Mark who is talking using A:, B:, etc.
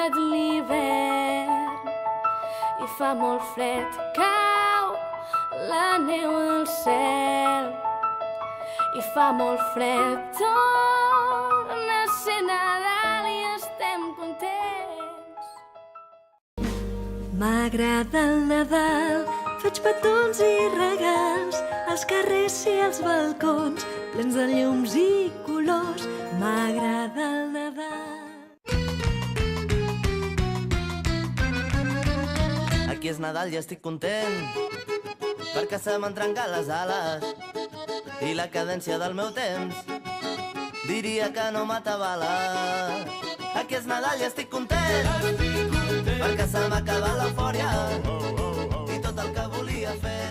A: arribat l'hivern i fa molt fred, cau la neu al cel i fa molt fred, torna a ser Nadal i estem contents. M'agrada el Nadal, faig petons i regals als carrers i als balcons plens de llums i colors. M'agrada el Nadal.
B: Aquí és Nadal i estic content perquè se m'han trencat les ales i la cadència del meu temps diria que no m'atabala. Aquí és Nadal i estic content perquè se m'ha acabat l'eufòria i tot el que volia fer